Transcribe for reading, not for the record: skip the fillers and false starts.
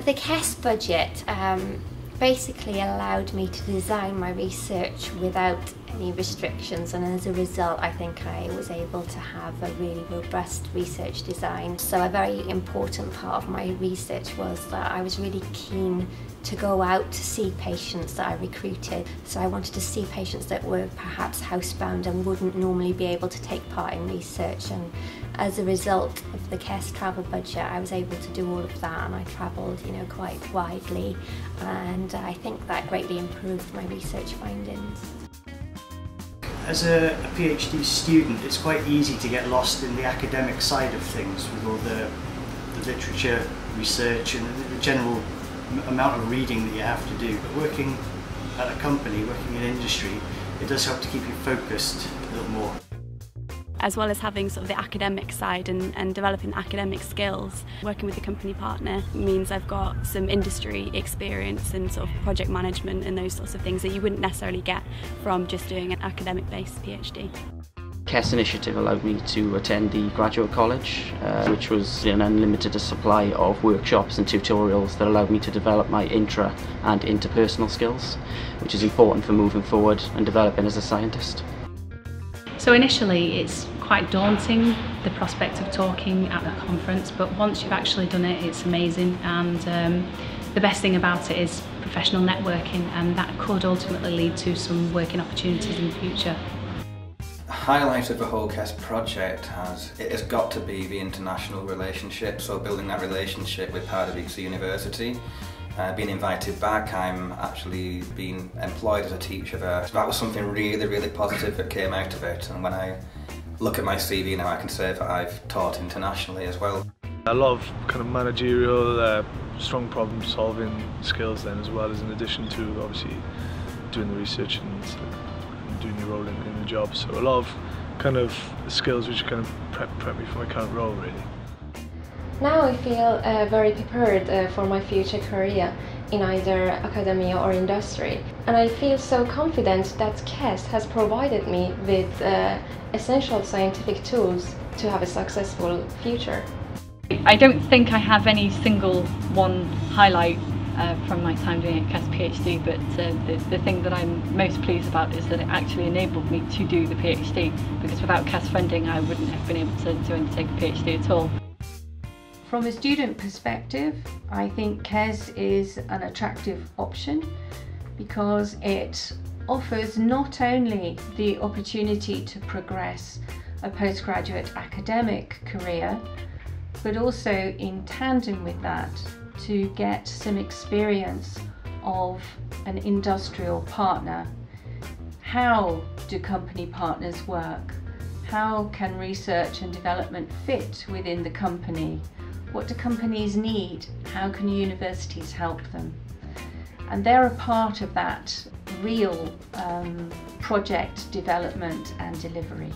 The KESS budget basically allowed me to design my research without any restrictions, and as a result I think I was able to have a really robust research design. So a very important part of my research was that I was really keen to go out to see patients that I recruited. So I wanted to see patients that were perhaps housebound and wouldn't normally be able to take part in research, and as a result of the KESS travel budget I was able to do all of that, and I travelled, you know, quite widely, and I think that greatly improved my research findings. As a PhD student, it's quite easy to get lost in the academic side of things with all the literature, research and the general amount of reading that you have to do. But working at a company, working in industry, it does help to keep you focused a little more. As well as having sort of the academic side and developing academic skills, working with a company partner means I've got some industry experience and sort of project management and those sorts of things that you wouldn't necessarily get from just doing an academic-based PhD. KESS initiative allowed me to attend the graduate college, which was an unlimited supply of workshops and tutorials that allowed me to develop my intra and interpersonal skills, which is important for moving forward and developing as a scientist. So initially it's quite daunting, the prospect of talking at a conference, but once you've actually done it, it's amazing, and the best thing about it is professional networking, and that could ultimately lead to some working opportunities in the future. The highlight of the whole KESS project has got to be the international relationship, so building that relationship with Pardubice University. Being invited back, I'm actually being employed as a teacher there. So that was something really positive that came out of it, and when I look at my CV now I can say that I've taught internationally as well. A lot of kind of managerial, strong problem solving skills then, as well as in addition to obviously doing the research and doing your role in the job. So a lot of kind of skills which kind of prep me for my current role really. Now I feel very prepared for my future career in either academia or industry, and I feel so confident that KESS has provided me with essential scientific tools to have a successful future. I don't think I have any single one highlight from my time doing a KESS PhD, but the thing that I'm most pleased about is that it actually enabled me to do the PhD, because without KESS funding I wouldn't have been able to undertake a PhD at all. From a student perspective, I think KESS is an attractive option because it offers not only the opportunity to progress a postgraduate academic career, but also in tandem with that to get some experience of an industrial partner. How do company partners work? How can research and development fit within the company? What do companies need? How can universities help them? And they're a part of that real project development and delivery.